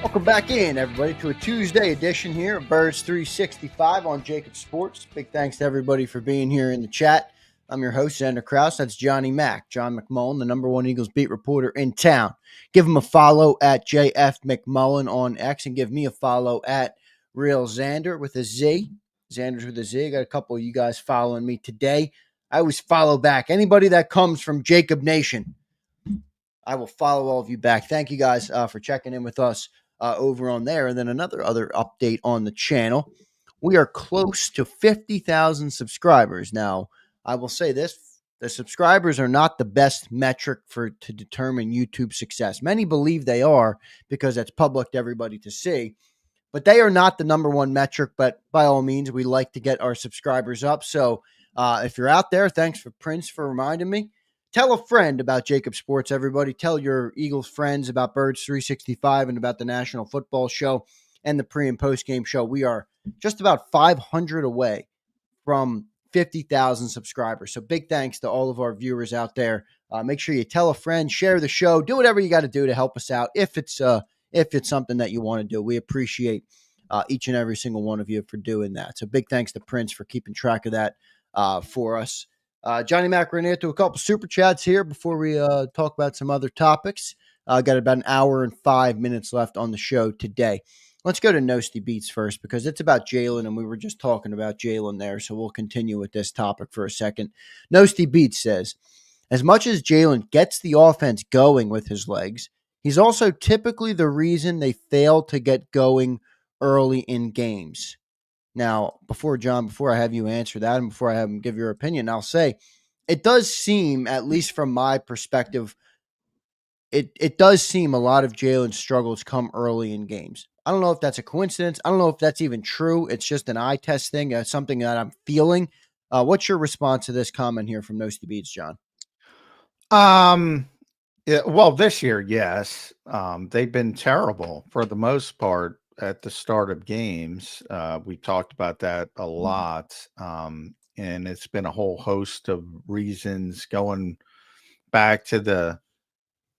Welcome back in, everybody, to a Tuesday edition here of Birds 365 on JAKIB Sports. Big thanks to everybody for being here in the chat. I'm your host, Zander Krause. That's Johnny Mac, John McMullen, the number one Eagles beat reporter in town. Give him a follow at JF McMullen on X and give me a follow at Real Zander with a Z. Zander's with a Z. I got a couple of you guys following me today. I always follow back. Anybody that comes from JAKIB Nation, I will follow all of you back. Thank you guys for checking in with us over on there. And then another update on the channel. We are close to 50,000 subscribers. Now, I will say this. The subscribers are not the best metric to determine YouTube success. Many believe they are because that's public to everybody to see. But they are not the number one metric. But by all means, we like to get our subscribers up. So if you're out there, thanks for Prince for reminding me. Tell a friend about JAKIB Sports, everybody. Tell your Eagles friends about Birds 365 and about the National Football Show and the pre- and post-game show. We are just about 500 away from 50,000 subscribers. So big thanks to all of our viewers out there. Make sure you tell a friend, share the show, do whatever you got to do to help us out. If it's something that you want to do, we appreciate each and every single one of you for doing that. So big thanks to Prince for keeping track of that for us. Johnny Mac, we're going to get to a couple super chats here before we talk about some other topics. Got about an hour and 5 minutes left on the show today. Let's go to Nosty Beats first because it's about Jayden, and we were just talking about Jayden there, so we'll continue with this topic for a second. Nosty Beats says, as much as Jayden gets the offense going with his legs, he's also typically the reason they fail to get going early in games. Now, before I have you answer that and before I have him give your opinion, I'll say it does seem, at least from my perspective, it does seem a lot of Jayden's struggles come early in games. I don't know if that's a coincidence. I don't know if that's even true. It's just an eye test thing, something that I'm feeling. What's your response to this comment here from Nosty Beats, John? Yeah, well, this year, yes. They've been terrible for the most part at the start of games. We talked about that a lot. And it's been a whole host of reasons going back to the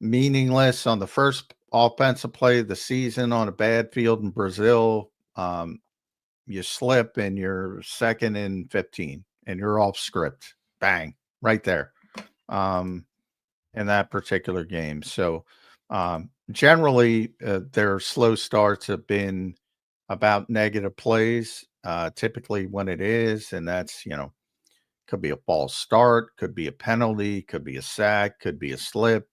meaningless on the first offensive play of the season on a bad field in Brazil. You slip and you're 2nd and 15 and you're off script. Bang, right there. In that particular game. So generally, their slow starts have been about negative plays, typically when it is, and that's, could be a false start, could be a penalty, could be a sack, could be a slip,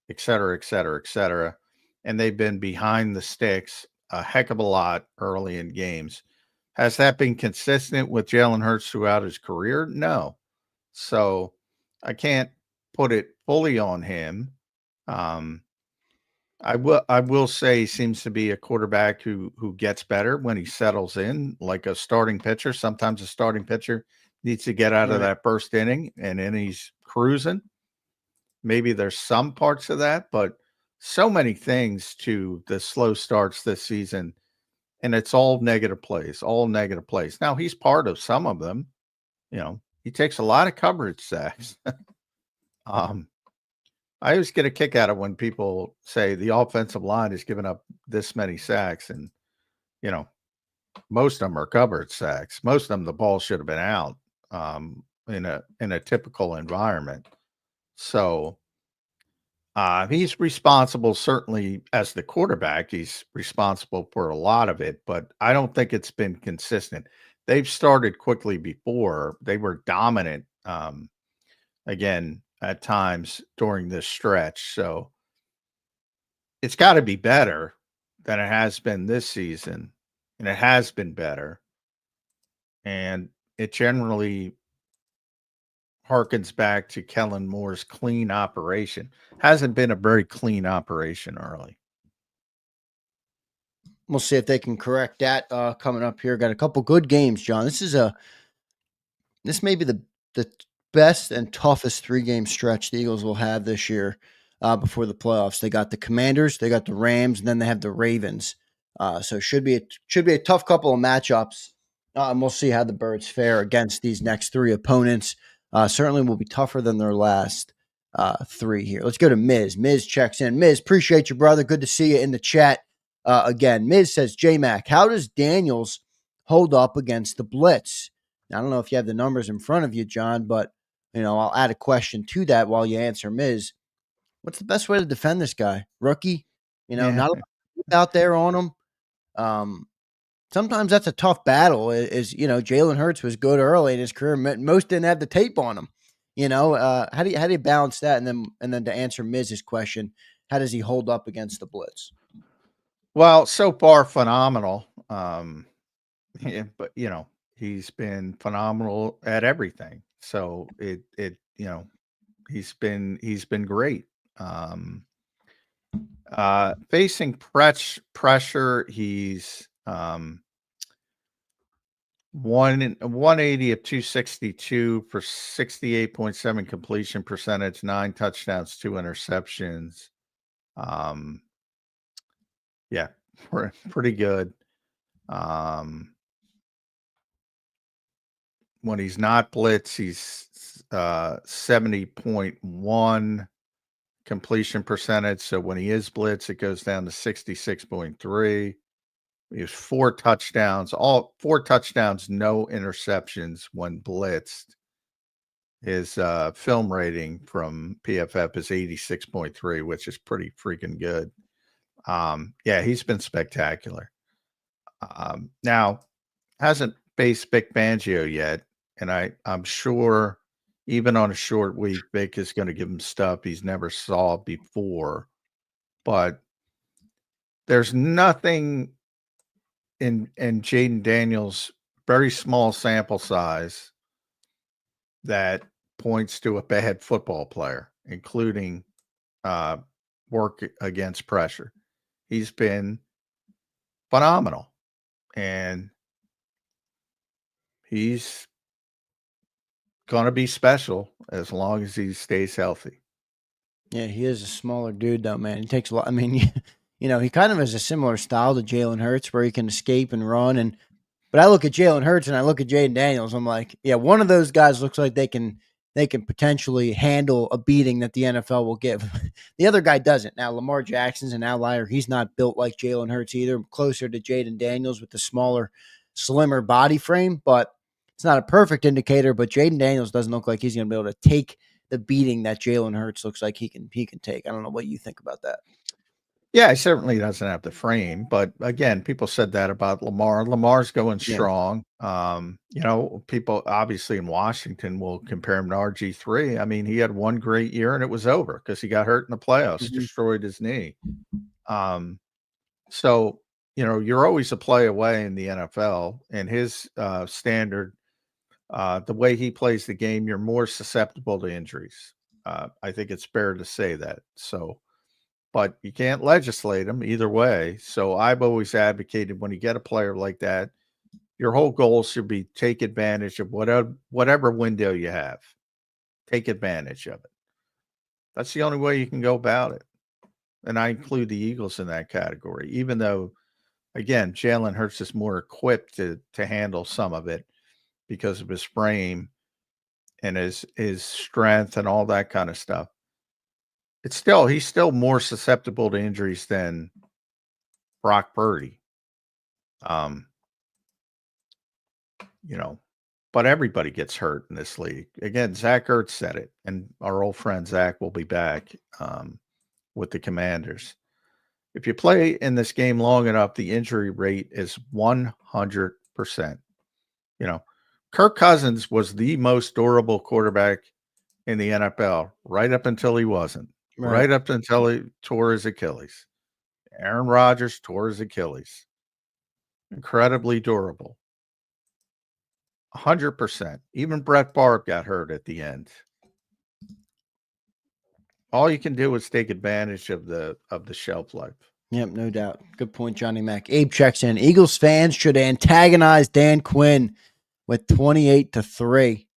et cetera, et cetera, et cetera. And they've been behind the sticks a heck of a lot early in games. Has that been consistent with Jalen Hurts throughout his career? No. So I can't put it fully on him. I will say he seems to be a quarterback who gets better when he settles in, like a starting pitcher. Sometimes a starting pitcher needs to get out of that first inning, and then he's cruising. Maybe there's some parts of that, but so many things to the slow starts this season, and it's all negative plays, Now, he's part of some of them. He takes a lot of coverage sacks. I always get a kick out of when people say the offensive line is giving up this many sacks, and most of them are covered sacks. Most of them, the ball should have been out in a typical environment. So he's responsible, certainly as the quarterback. He's responsible for a lot of it, but I don't think it's been consistent. They've started quickly before. They were dominant again at times during this stretch. So it's got to be better than it has been this season. And it has been better. And it generally harkens back to Kellen Moore's clean operation. Hasn't been a very clean operation early. We'll see if they can correct that coming up here. Got a couple good games, John. This may be the best and toughest 3-game stretch the Eagles will have this year before the playoffs. They got the Commanders, they got the Rams, and then they have the Ravens. So it should be a tough couple of matchups, and we'll see how the Birds fare against these next 3 opponents. Certainly will be tougher than their last 3 here. Let's go to Miz. Miz checks in. Miz, appreciate you, brother. Good to see you in the chat. again. Miz says, J-Mac, how does Daniels hold up against the blitz? Now, I don't know if you have the numbers in front of you, John, but, I'll add a question to that while you answer Miz. What's the best way to defend this guy? Rookie? Yeah. Not a lot out there on him. Sometimes that's a tough battle. Jalen Hurts was good early in his career. Most didn't have the tape on him. How do you balance that? And then to answer Miz's question, how does he hold up against the blitz? Well, so far phenomenal. Yeah, but he's been phenomenal at everything. So he's been great. Facing pressure, he's 180 of 262 for 68.7 completion percentage, 9 touchdowns, 2 interceptions. Yeah, pretty good. When he's not blitz, he's 70.1 completion percentage. So when he is blitz, it goes down to 66.3. He has 4 touchdowns, all 4 touchdowns, no interceptions when blitzed. His film rating from PFF is 86.3, which is pretty freaking good. Yeah, he's been spectacular. Now, hasn't faced Vic Fangio yet, and I'm sure even on a short week, Vic is going to give him stuff he's never saw before. But there's nothing in Jayden Daniels' very small sample size that points to a bad football player, including work against pressure. He's been phenomenal, and he's going to be special as long as he stays healthy. Yeah, he is a smaller dude, though, man. He takes a lot. I mean, he kind of has a similar style to Jalen Hurts, where he can escape and run. But I look at Jalen Hurts and I look at Jayden Daniels. I'm like, yeah, one of those guys looks like they can potentially handle a beating that the NFL will give. The other guy doesn't. Now, Lamar Jackson's an outlier. He's not built like Jalen Hurts either. Closer to Jayden Daniels with the smaller, slimmer body frame, but it's not a perfect indicator. But Jayden Daniels doesn't look like he's going to be able to take the beating that Jalen Hurts looks like he can take. I don't know what you think about that. Yeah, he certainly doesn't have the frame, but again, people said that about Lamar. Lamar's going Yeah. strong. People obviously in Washington will compare him to RG3. I mean, he had one great year and it was over because he got hurt in the playoffs, destroyed his knee. So, you're always a play away in the NFL, and his standard, the way he plays the game, you're more susceptible to injuries. I think it's fair to say that. So, but you can't legislate them either way. So I've always advocated when you get a player like that, your whole goal should be take advantage of whatever window you have. Take advantage of it. That's the only way you can go about it. And I include the Eagles in that category, even though, again, Jalen Hurts is more equipped to handle some of it because of his frame and his strength and all that kind of stuff. He's still more susceptible to injuries than Brock Purdy. But everybody gets hurt in this league. Again, Zach Ertz said it, and our old friend Zach will be back with the Commanders. If you play in this game long enough, the injury rate is 100%. Kirk Cousins was the most durable quarterback in the NFL right up until he wasn't. Right up until he tore his Achilles. Aaron Rodgers tore his Achilles. Incredibly durable. 100%. Even Brett Favre got hurt at the end. All you can do is take advantage of the shelf life. Yep, no doubt. Good point, Johnny Mac. Abe checks in. Eagles fans should antagonize Dan Quinn with 28-3.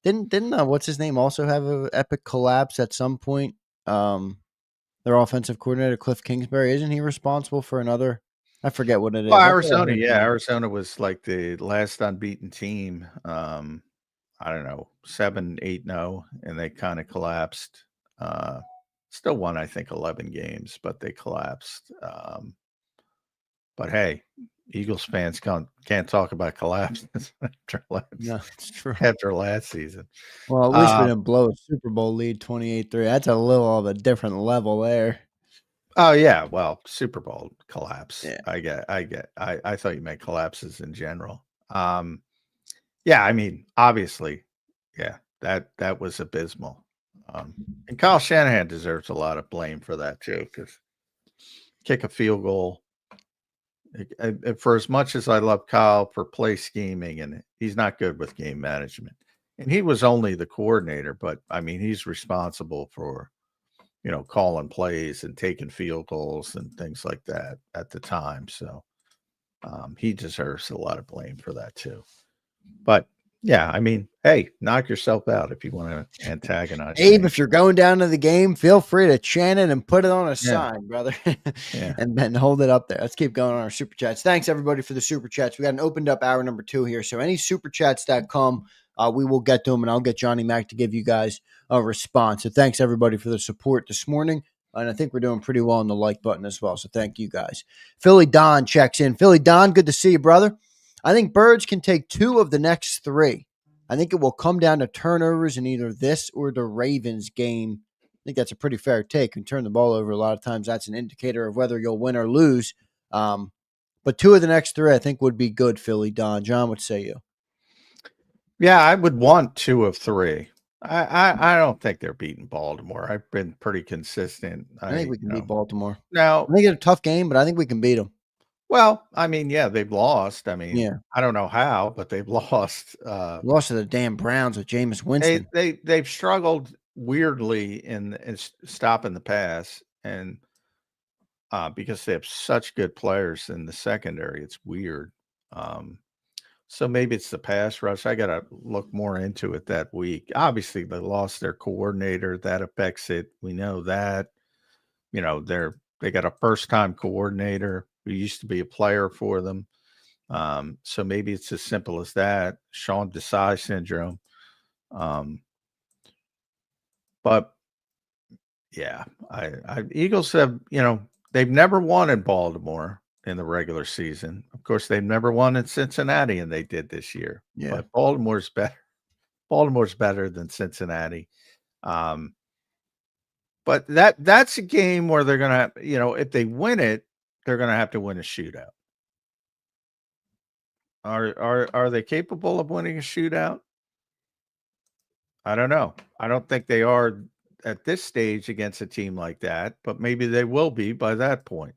Didn't what's his name also have an epic collapse at some point? Their offensive coordinator Cliff Kingsbury, isn't he responsible for another? I forget what it is. Well, Arizona, Arizona was like the last unbeaten team. I don't know, 7-8-0, and they kind of collapsed. Still won, I think, 11 games, but they collapsed. But hey, Eagles fans can't talk about collapses No, it's true. after last season. Well, at least we didn't blow a Super Bowl lead 28-3. That's a little of a different level there. Oh yeah, well, Super Bowl collapse. Yeah. I thought you meant collapses in general. Yeah, I mean, obviously, yeah, that was abysmal. And Kyle Shanahan deserves a lot of blame for that too, because kick a field goal. For as much as I love Kyle for play scheming, and he's not good with game management, and he was only the coordinator, but I mean, he's responsible for calling plays and taking field goals and things like that at the time. So he deserves a lot of blame for that too. But yeah, I mean, hey, knock yourself out if you want to antagonize Abe, me. if you're going down to the game, feel free to chant it and put it on a Yeah. sign, brother. Yeah. and then hold it up there. Let's keep going on our super chats. Thanks everybody for the super chats. We got an opened up hour number 2 here. So any super chats that come, we will get to them, and I'll get Johnny Mac to give you guys a response. So thanks everybody for the support this morning. And I think we're doing pretty well on the like button as well. So thank you guys. Philly Don checks in. Philly Don, good to see you, brother. I think Birds can take 2 of the next 3. I think it will come down to turnovers in either this or the Ravens game. I think that's a pretty fair take. You turn the ball over a lot of times. That's an indicator of whether you'll win or lose. But 2 of the next 3, I think, would be good, Philly Don. John, what say you? Yeah, I would want 2 of 3. I don't think they're beating Baltimore. I've been pretty consistent. I think we can beat Baltimore. Now, I think it's a tough game, but I think we can beat them. well, I mean, yeah, they've lost. I mean, Yeah. I don't know how, but they've lost. Lost to the damn Browns with Jameis Winston. They've struggled weirdly in stopping the pass, and because they have such good players in the secondary, it's weird. So maybe it's the pass rush. I got to look more into it that week. Obviously, they lost their coordinator. That affects it. We know that. They got a first-time coordinator who used to be a player for them. So maybe it's as simple as that. Sean Desai syndrome. But yeah, Eagles have, they've never won in Baltimore in the regular season. Of course, they've never won in Cincinnati, and they did this year. Yeah. But Baltimore's better. Baltimore's better than Cincinnati. But that's a game where they're gonna, if they win it, they're gonna have to win a shootout. Are they capable of winning a shootout? I don't know. I don't think they are at this stage against a team like that, but maybe they will be by that point.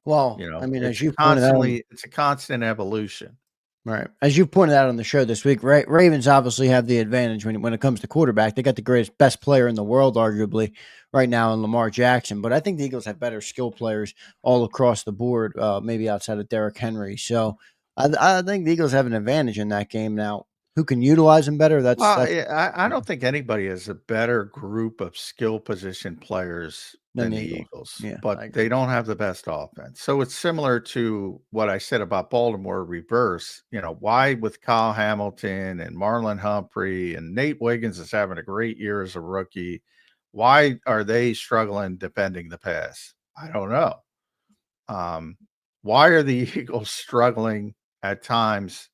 Well, I mean, as you pointed out, it's a constant evolution. Right. As you pointed out on the show this week, Ravens obviously have the advantage when it comes to quarterback. They got the best player in the world, arguably, right now in Lamar Jackson. But I think the Eagles have better skill players all across the board, maybe outside of Derrick Henry. So I think the Eagles have an advantage in that game. Now, who can utilize them better? I don't think anybody has a better group of skill position players than the Eagles, but they don't have the best offense. So it's similar to what I said about Baltimore reverse. Why with Kyle Hamilton and Marlon Humphrey and Nate Wiggins is having a great year as a rookie. Why are they struggling defending the pass? I don't know. Why are the Eagles struggling at times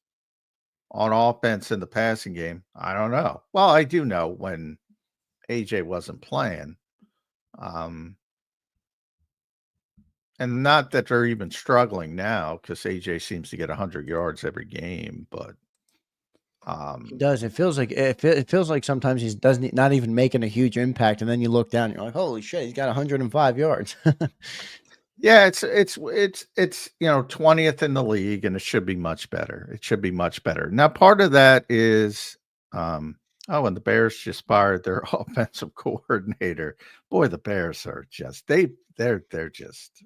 on offense in the passing game? I don't know. Well, I do know when AJ wasn't playing. And not that they're even struggling now, because AJ seems to get 100 yards every game, but he does. It feels like sometimes he's not even making a huge impact, and then you look down, and you're like, holy shit, he's got 105 yards. Yeah, it's 20th in the league, and it should be much better. It should be much better. Now, part of that is and the Bears just fired their offensive coordinator. Boy, the Bears are just they're just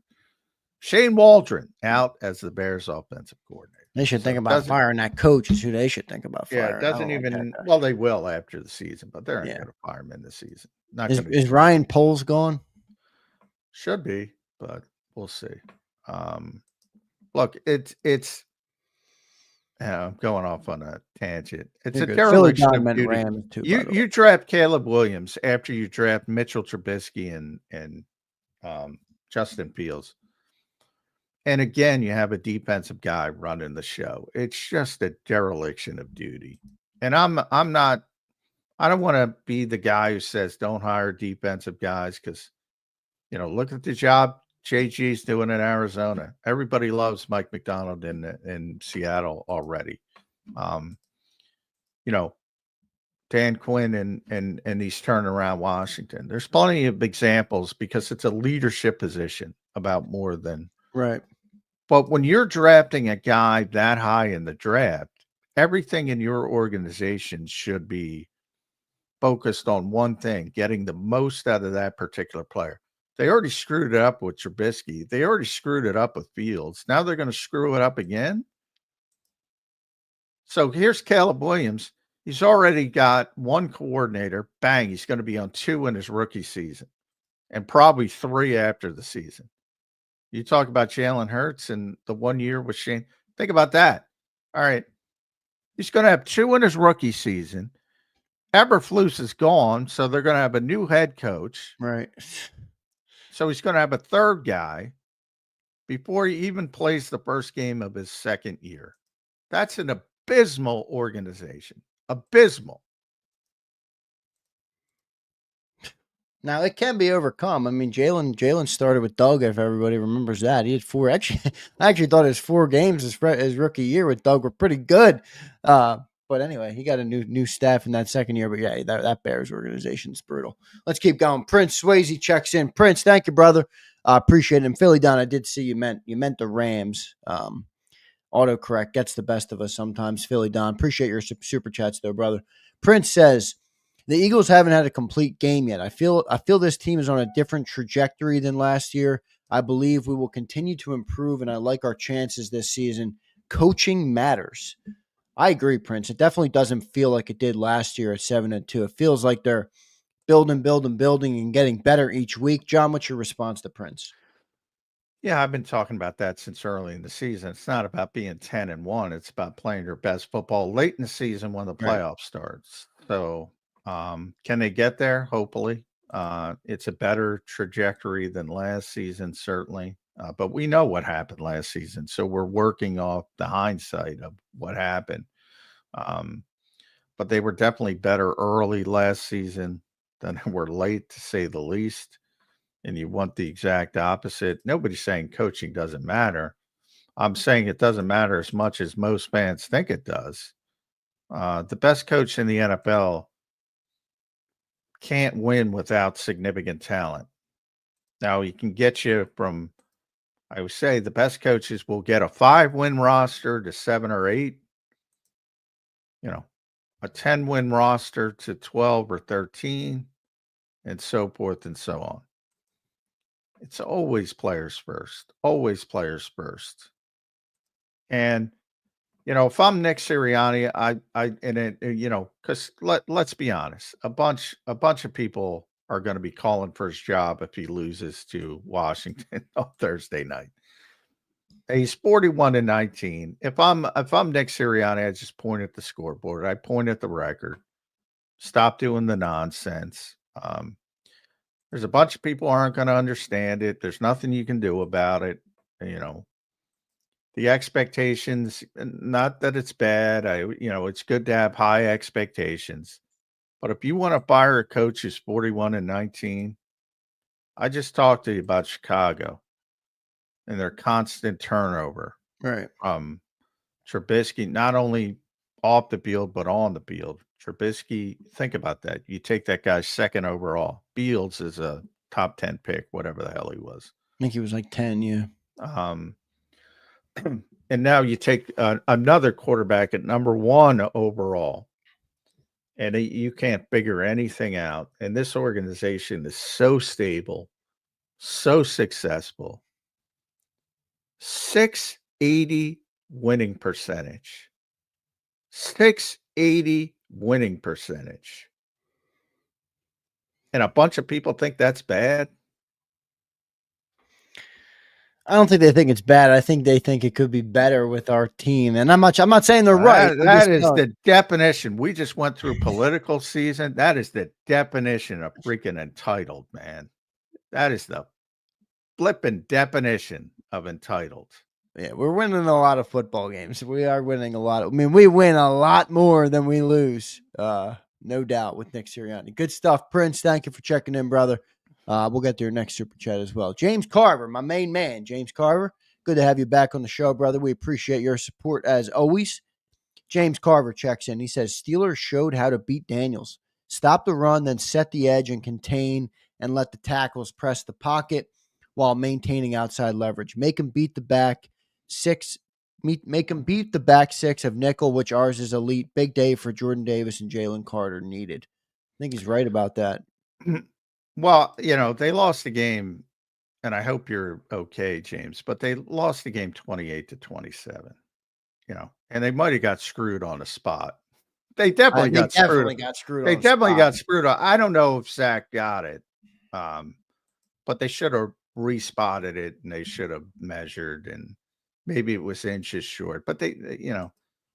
Shane Waldron out as the Bears offensive coordinator. They should think about firing that coach. Is who they should think about firing. Yeah, it doesn't even. Well, they will after the season, but they're not going to fire him in the season. Is Ryan Poles gone? Should be, but we'll see. Look, it's. I'm going off on a tangent. It's a dereliction of duty. You draft Caleb Williams after you draft Mitchell Trubisky and Justin Fields, And again, you have a defensive guy running the show. It's just a dereliction of duty. And I'm not I don't want to be the guy who says don't hire defensive guys because look at the job JG's doing in Arizona. Everybody loves Mike McDonald in Seattle already. You know, Dan Quinn and he's turning around Washington. There's plenty of examples because it's a leadership position about more than right. But when you're drafting a guy that high in the draft, everything in your organization should be focused on one thing, getting the most out of that particular player. They already screwed it up with Trubisky. They already screwed it up with Fields. Now they're going to screw it up again. So here's Caleb Williams. He's already got one coordinator. Bang, he's going to be on 2 in his rookie season and probably 3 after the season. You talk about Jalen Hurts and the 1 year with Shane. Think about that. All right. He's going to have 2 in his rookie season. Eberflus is gone, so they're going to have a new head coach. Right. So he's going to have a third guy before he even plays the first game of his second year. That's an abysmal organization. Abysmal. Now it can be overcome. I mean, Jalen started with Doug. If everybody remembers that, he had 4. Actually, I actually thought his 4 games his rookie year with Doug were pretty good. But anyway, he got a new staff in that second year. But yeah, that Bears organization is brutal. Let's keep going. Prince Swayze checks in. Prince, thank you, brother. Appreciate it. And Philly Don, I did see you meant the Rams. Autocorrect gets the best of us sometimes. Philly Don, appreciate your super chats though, brother. Prince says, the Eagles haven't had a complete game yet. I feel this team is on a different trajectory than last year. I believe we will continue to improve, and I like our chances this season. Coaching matters. I agree, Prince. It definitely doesn't feel like it did last year at 7-2. It feels like they're building, and getting better each week. John, what's your response to Prince? Yeah, I've been talking about that since early in the season. It's not about being 10-1. It's about playing your best football late in the season when the playoffs starts. So can they get there? Hopefully. It's a better trajectory than last season, certainly. But we know what happened last season. So we're working off the hindsight of what happened. But they were definitely better early last season than they were late, to say the least. And you want the exact opposite. Nobody's saying coaching doesn't matter. I'm saying it doesn't matter as much as most fans think it does. The best coach in the NFL can't win without significant talent. Now, he can get you from, I would say, the best coaches will get a 5-win roster to 7 or 8, a 10-win roster to 12 or 13, and so forth and so on. It's always players first, always players first. And, if I'm Nick Sirianni, because let's be honest, a bunch of people are going to be calling for his job if he loses to Washington on Thursday night. He's 41-19. If I'm Nick Sirianni, I just point at the scoreboard. I point at the record. Stop doing the nonsense. There's a bunch of people aren't going to understand it. There's nothing you can do about it. The expectations, not that it's bad. It's good to have high expectations. But if you want to fire a coach who's 41-19, I just talked to you about Chicago and their constant turnover. Right. Trubisky, not only off the field, but on the field. Trubisky, think about that. You take that guy second overall. Fields is a top 10 pick, whatever the hell he was. I think he was like 10, yeah. And now you take another quarterback at number 1 overall, and you can't figure anything out. And this organization is so stable, so successful. 680 winning percentage. 680 winning percentage. And a bunch of people think that's bad. I don't think they think it's bad. I think they think it could be better with our team. And I'm not saying they're right. That is the definition. We just went through political season. That is the definition of freaking entitled, man. That is the flipping definition. of entitled. Yeah, we're winning a lot of football games. We are winning a lot. We win a lot more than we lose. No doubt with Nick Sirianni. Good stuff, Prince. Thank you for checking in, brother. We'll get to your next super chat as well. James Carver, my main man. James Carver, good to have you back on the show, brother. We appreciate your support as always. James Carver checks in. He says, Steelers showed how to beat Daniels. Stop the run, then set the edge and contain and let the tackles press the pocket while maintaining outside leverage. Make them beat the back six. Make them beat the back six of nickel, which ours is elite. Big day for Jordan Davis and Jalen Carter needed. I think he's right about that. Well, they lost the game, and I hope you're okay, James, but they lost the game 28-27. And they might have got screwed on the spot. They definitely got screwed. They definitely got screwed on. I don't know if Zach got it, but they should have respotted it, and they should have measured, and maybe it was inches short. But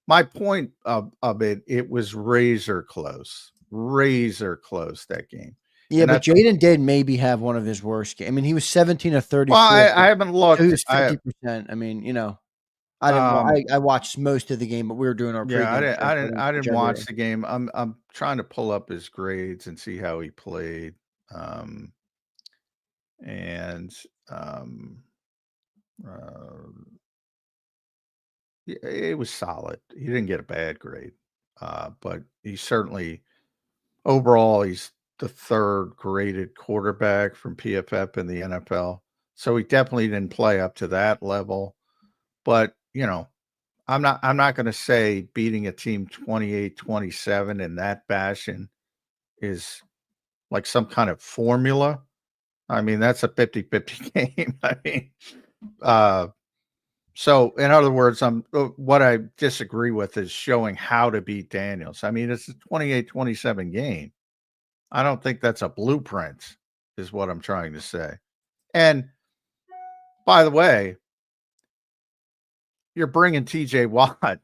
my point of it was razor close that game. Yeah, but Jayden did maybe have one of his worst games. I mean, he was 17 of 34. Well, I haven't looked. He was 50%. I mean, I didn't. I watched most of the game, but we were doing our pregame. I didn't watch the game. I'm trying to pull up his grades and see how he played. It was solid. He didn't get a bad grade, but he certainly overall he's the third graded quarterback from PFF in the NFL. So he definitely didn't play up to that level. But I'm not going to say beating a team 28-27 in that fashion is like some kind of formula. I mean, that's a 50-50 game. I mean, so in other words, what I disagree with is showing how to beat Daniels. I mean, it's a 28-27 game. I don't think that's a blueprint, is what I'm trying to say. And by the way, you're bringing TJ Watt.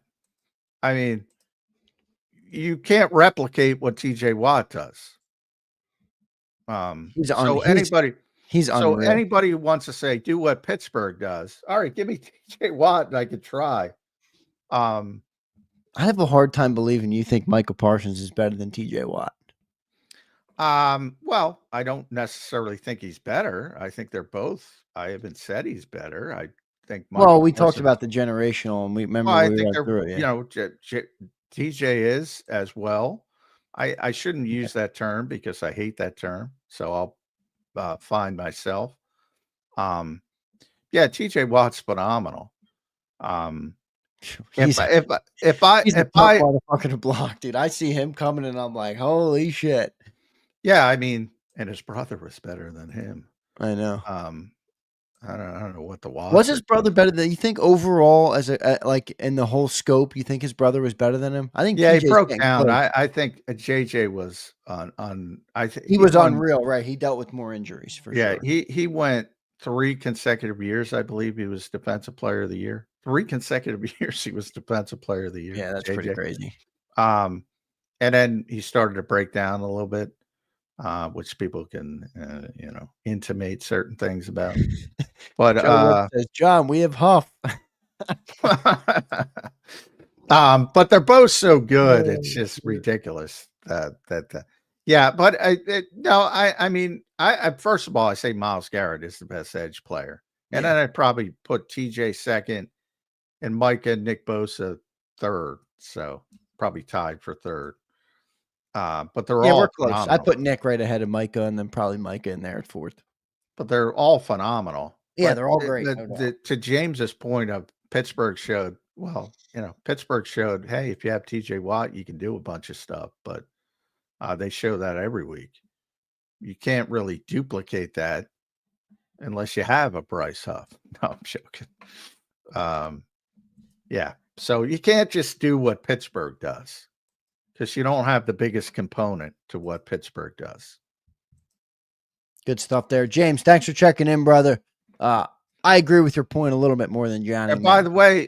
I mean, you can't replicate what TJ Watt does. He's unreal. Anybody who wants to say, do what Pittsburgh does, all right, give me TJ Watt and I could try. I have a hard time believing you think Michael Parsons is better than TJ Watt. Well, I don't necessarily think he's better. I think they're both. I haven't said he's better. I think. We talked about the generational, and we remember. I think they're. TJ is as well. I shouldn't use that term because I hate that term. So I'll find myself. TJ Watt's phenomenal. He's a motherfucker to block, dude. I see him coming, and I'm like, holy shit. Yeah, I mean, and his brother was better than him. I know. I don't know what the Watts was his brother better than you think overall as like in the whole scope. You think his brother was better than him? I think. Yeah, he broke down. I think JJ was on. I think he was unreal, right? He dealt with more injuries for sure. Yeah, he went 3 consecutive years. I believe he was Defensive Player of the Year. 3 consecutive years he was Defensive Player of the Year. Yeah, that's pretty crazy. And then he started to break down a little bit. Which people can, intimate certain things about. But says, John, we have Huff. But they're both so good. It's just ridiculous. Yeah. But I mean, first of all, I say Myles Garrett is the best edge player, and then I'd probably put TJ second, and Micah and Nick Bosa third. So probably tied for third. But they're all close. Phenomenal. I put Nick right ahead of Micah, and then probably Micah in there at fourth. But they're all phenomenal. Yeah, they're all great. To James's point of Pittsburgh showed, Pittsburgh showed, hey, if you have TJ Watt, you can do a bunch of stuff. But they show that every week. You can't really duplicate that unless you have a Bryce Huff. No, I'm joking. Yeah. So you can't just do what Pittsburgh does, because you don't have the biggest component to what Pittsburgh does. Good stuff there. James, thanks for checking in, brother. I agree with your point a little bit more than Johnny. And by the way,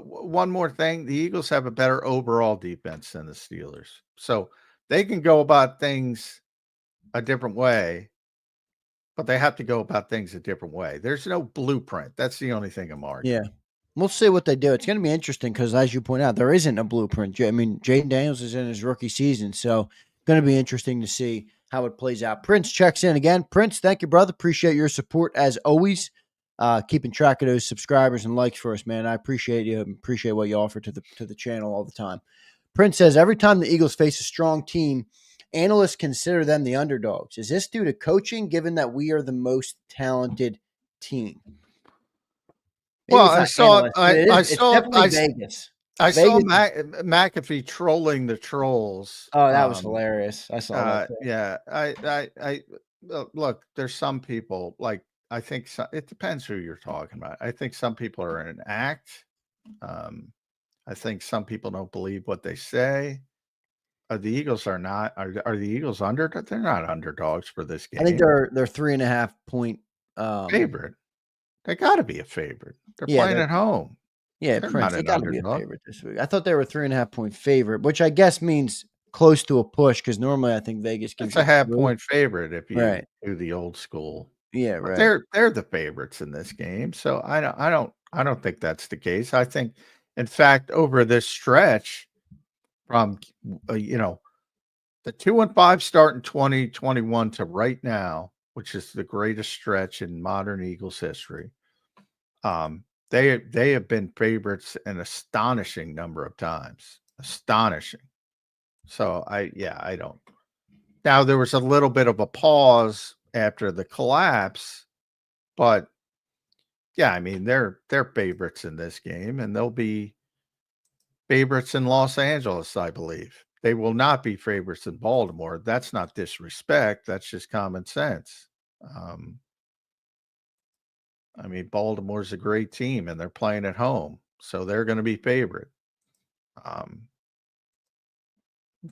one more thing. The Eagles have a better overall defense than the Steelers. So they can go about things a different way but they have to go about things a different way. There's no blueprint. That's the only thing I'm Yeah. arguing. We'll see what they do. It's going to be interesting because, as you point out, there isn't a blueprint. I mean, Jayden Daniels is in his rookie season, so going to be interesting to see how it plays out. Prince checks in again. Prince, thank you, brother. Appreciate your support as always. Keeping track of those subscribers and likes for us, man. I appreciate you. Appreciate what you offer to the channel all the time. Prince says every time the Eagles face a strong team, analysts consider them the underdogs. Is this due to coaching, given that we are the most talented team? Maybe Well, it's not analysts, but it's definitely Vegas. I saw Vegas. McAfee trolling the trolls. Oh, that was hilarious. I saw that too. Yeah, look. There's some people like I think it depends who you're talking about. I think some people are in an act. I think some people don't believe what they say. The Eagles are not. Are the Eagles under? They're not underdogs for this game. I think they're 3.5 point favorite. They got to be a favorite. They're playing at home. Yeah, they're Prince. They got to be a favorite this week. I thought they were 3.5 point favorite, which I guess means close to a push because normally I think Vegas gives it's a half point favorite if you do the old school. Yeah, but right. They're the favorites in this game, so I don't think that's the case. I think, in fact, over this stretch from the 2-5 start in 2021 to right now, which is the greatest stretch in modern Eagles history. They have been favorites an astonishing number of times. Astonishing. So I don't. Now there was a little bit of a pause after the collapse, but yeah, I mean they're favorites in this game, and they'll be favorites in Los Angeles, I believe. They will not be favorites in Baltimore. That's not disrespect. That's just common sense. I mean, Baltimore's a great team, and they're playing at home, so they're going to be favorite.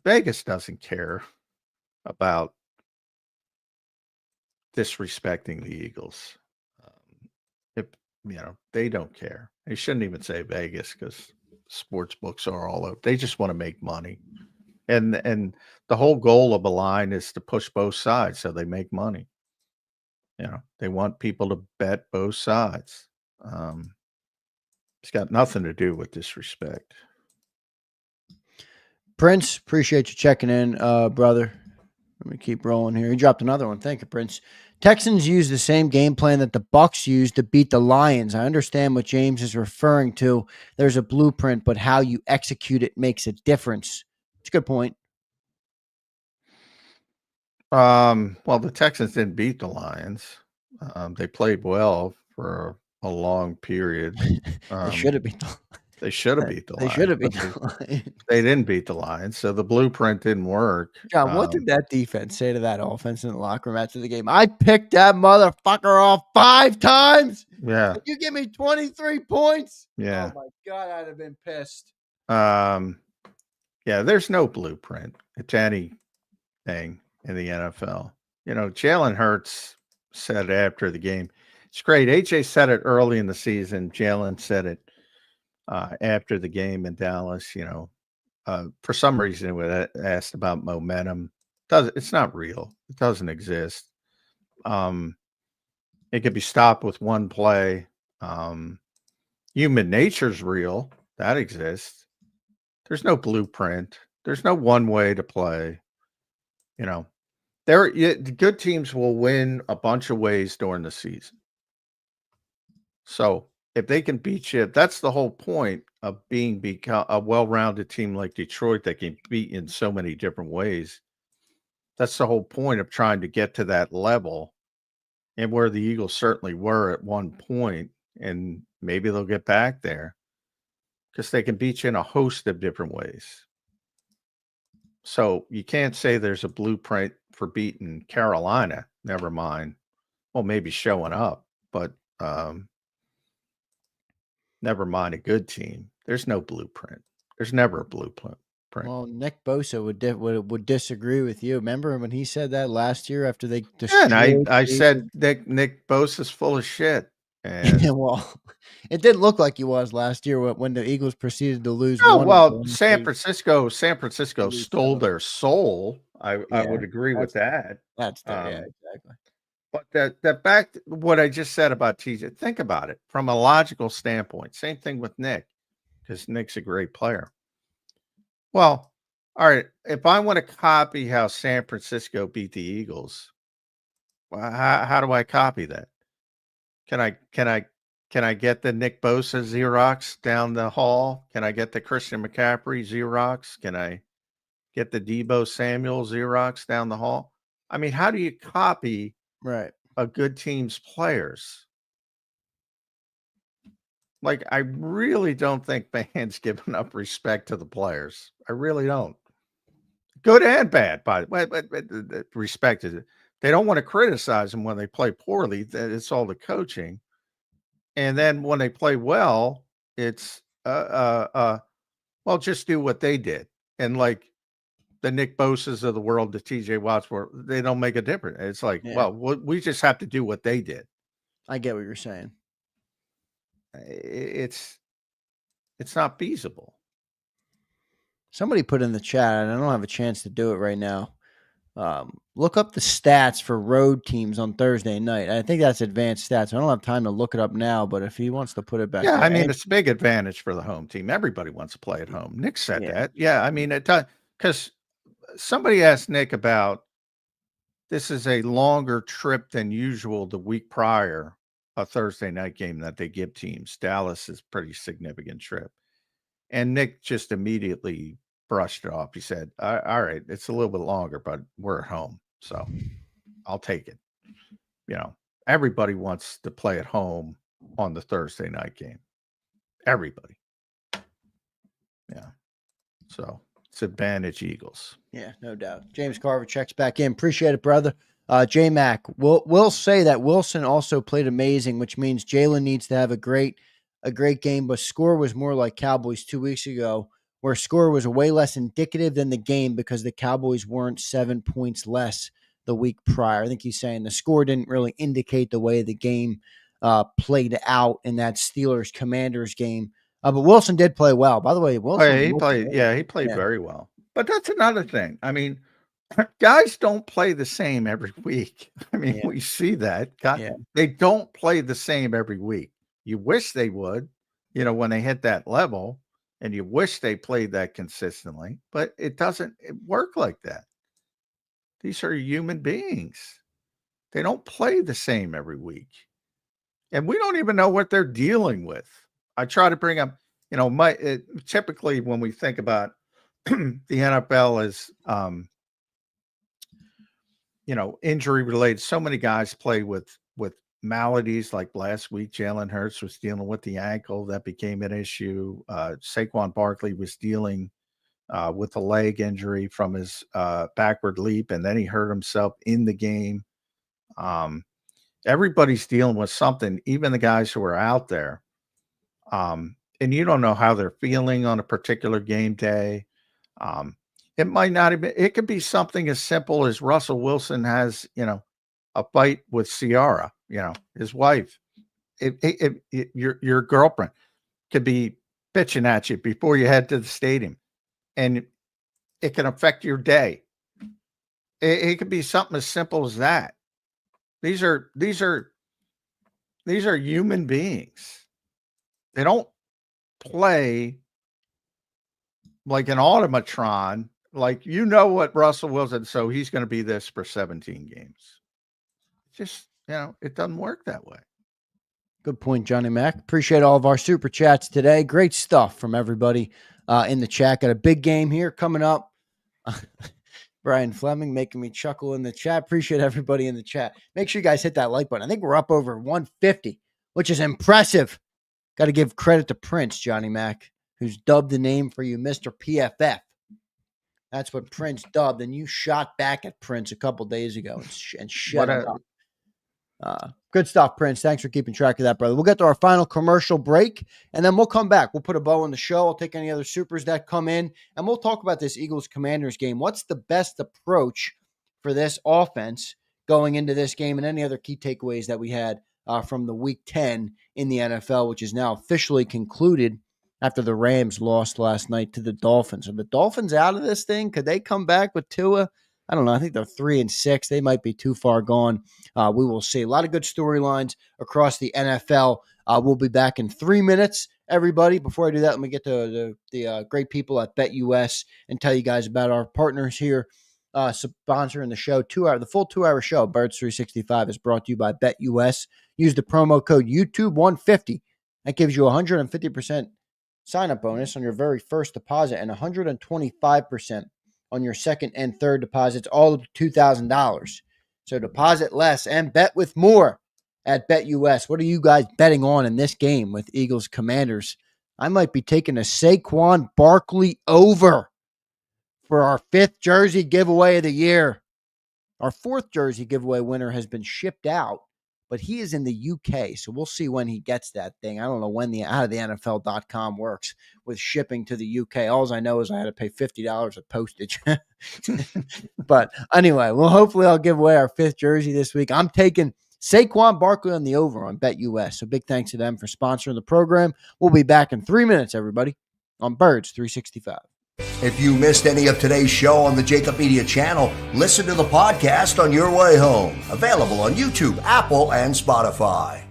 Vegas doesn't care about disrespecting the Eagles. If they don't care. They shouldn't even say Vegas because sports books are all over. They just want to make money, and the whole goal of a line is to push both sides so they make money. They want people to bet both sides. It's got nothing to do with disrespect. Prince, appreciate you checking in, brother. Let me keep rolling here. He dropped another one. Thank you, Prince. Texans use the same game plan that the Bucs used to beat the Lions. I understand what James is referring to. There's a blueprint, but how you execute it makes a difference. It's a good point. Well, the Texans didn't beat the Lions. They played well for a long period. They should have beat the They should have beat the Lions. They should have beat the Lions. They didn't beat the Lions, so the blueprint didn't work. John, what did that defense say to that offense in the locker room after the game? I picked that motherfucker off 5 times. Yeah. You give me 23 points. Yeah. Oh my God, I'd have been pissed. Yeah, there's no blueprint to anything in the NFL. Jalen Hurts said after the game, it's great. AJ said it early in the season. Jalen said it after the game in Dallas. For some reason, it was asked about momentum. It's not real. It doesn't exist. It could be stopped with one play. Human nature's real. That exists. There's no blueprint. There's no one way to play. The good teams will win a bunch of ways during the season. So if they can beat you, that's the whole point of become a well-rounded team like Detroit that can beat in so many different ways. That's the whole point of trying to get to that level, and where the Eagles certainly were at one point, and maybe they'll get back there because they can beat you in a host of different ways. So you can't say there's a blueprint for beating Carolina. Never mind. Well, maybe showing up, but never mind a good team. There's no blueprint. There's never a blueprint. Well, Nick Bosa would disagree with you. Remember when he said that last year after they destroyed? Yeah, and I said Nick Bosa's full of shit. And well, it didn't look like he was last year when the Eagles proceeded to lose. Oh, well, San Francisco stole their soul. I would agree with that. That's yeah, exactly. But that back what I just said about TJ, think about it from a logical standpoint. Same thing with Nick, because Nick's a great player. Well, all right. If I want to copy how San Francisco beat the Eagles, well, how do I copy that? Can I get the Nick Bosa Xerox down the hall? Can I get the Christian McCaffrey Xerox? Can I get the Debo Samuel Xerox down the hall? I mean, how do you copy Right. a good team's players? Like, I really don't think fans give enough respect to the players. I really don't. Good and bad, by the way, but respect is they don't want to criticize them when they play poorly. That it's all the coaching. And then when they play well, it's well, just do what they did. And like the Nick Bosa's of the world, the TJ Watts were, they don't make a difference. It's like, Yeah. well, we just have to do what they did. I get what you're saying. It's not feasible. Somebody put in the chat, and I don't have a chance to do it right now. Look up the stats for road teams on Thursday night. I think that's advanced stats. I don't have time to look it up now, but if he wants to put it back Yeah, there. I mean, it's a big advantage for the home team. Everybody wants to play at home. Nick said Yeah. that. Yeah, I mean, because somebody asked Nick about this is a longer trip than usual the week prior, a Thursday night game that they give teams. Dallas is a pretty significant trip. And Nick just immediately brushed it off. He said, all right, it's a little bit longer, but we're at home. So I'll take it. You know, everybody wants to play at home on the Thursday night game. Everybody. Yeah. So it's advantage Eagles. Yeah, no doubt. James Carver checks back in. Appreciate it, brother. J Mac, we'll say that Wilson also played amazing, which means Jayden needs to have a great game, but score was more like Cowboys 2 weeks ago, where score was way less indicative than the game because the Cowboys weren't 7 points less the week prior. I think he's saying the score didn't really indicate the way the game played out in that Steelers Commanders game. But Wilson did play well. By the way, Wilson. He played. Yeah, he played very well. But that's another thing. I mean, guys don't play the same every week. I mean, we see that. They don't play the same every week. You wish they would, when they hit that level, and you wish they played that consistently, but it doesn't work like that. These are human beings. They don't play the same every week. And we don't even know what they're dealing with. I try to bring up, typically when we think about the NFL as, injury related, so many guys play with maladies. Like last week, Jalen Hurts was dealing with the ankle that became an issue. Saquon Barkley was dealing with a leg injury from his backward leap, and then he hurt himself in the game. Everybody's dealing with something, even the guys who are out there. And you don't know how they're feeling on a particular game day. It might not even, it could be something as simple as Russell Wilson has, a fight with Ciara, his wife. Your girlfriend could be bitching at you before you head to the stadium, and it can affect your day. It could be something as simple as that. These are human beings. They don't play like an automatron, like what Russell Wilson, so he's going to be this for 17 games. Just, it doesn't work that way. Good point, Johnny Mac. Appreciate all of our super chats today. Great stuff from everybody in the chat. Got a big game here coming up. Brian Fleming making me chuckle in the chat. Appreciate everybody in the chat. Make sure you guys hit that like button. I think we're up over 150, which is impressive. Got to give credit to Prince, Johnny Mac, who's dubbed the name for you, Mr. PFF. That's what Prince dubbed, and you shot back at Prince a couple days ago and shut him up. Good stuff, Prince. Thanks for keeping track of that, brother. We'll get to our final commercial break, and then we'll come back. We'll put a bow on the show. I'll take any other supers that come in, and we'll talk about this Eagles-Commanders game. What's the best approach for this offense going into this game, and any other key takeaways that we had from the Week 10 in the NFL, which is now officially concluded after the Rams lost last night to the Dolphins. Are the Dolphins out of this thing? Could they come back with Tua? I don't know. I think they're 3-6. They might be too far gone. We will see. A lot of good storylines across the NFL. We'll be back in 3 minutes, everybody. Before I do that, let me get to the great people at BetUS and tell you guys about our partners here sponsoring the show. The full 2-hour show, Birds 365, is brought to you by BetUS. Use the promo code YouTube150. That gives you 150% sign-up bonus on your very first deposit and 125% on your second and third deposits, all up to $2,000. So deposit less and bet with more at BetUS. What are you guys betting on in this game with Eagles Commanders? I might be taking a Saquon Barkley over for our 5th jersey giveaway of the year. Our 4th jersey giveaway winner has been shipped out, but he is in the UK, so we'll see when he gets that thing. I don't know when how the NFL.com works with shipping to the UK. All I know is I had to pay $50 of postage. But anyway, hopefully I'll give away our 5th jersey this week. I'm taking Saquon Barkley on the over on BetUS. So big thanks to them for sponsoring the program. We'll be back in 3 minutes, everybody, on Birds 365. If you missed any of today's show on the JAKIB Media channel, listen to the podcast on your way home. Available on YouTube, Apple, and Spotify.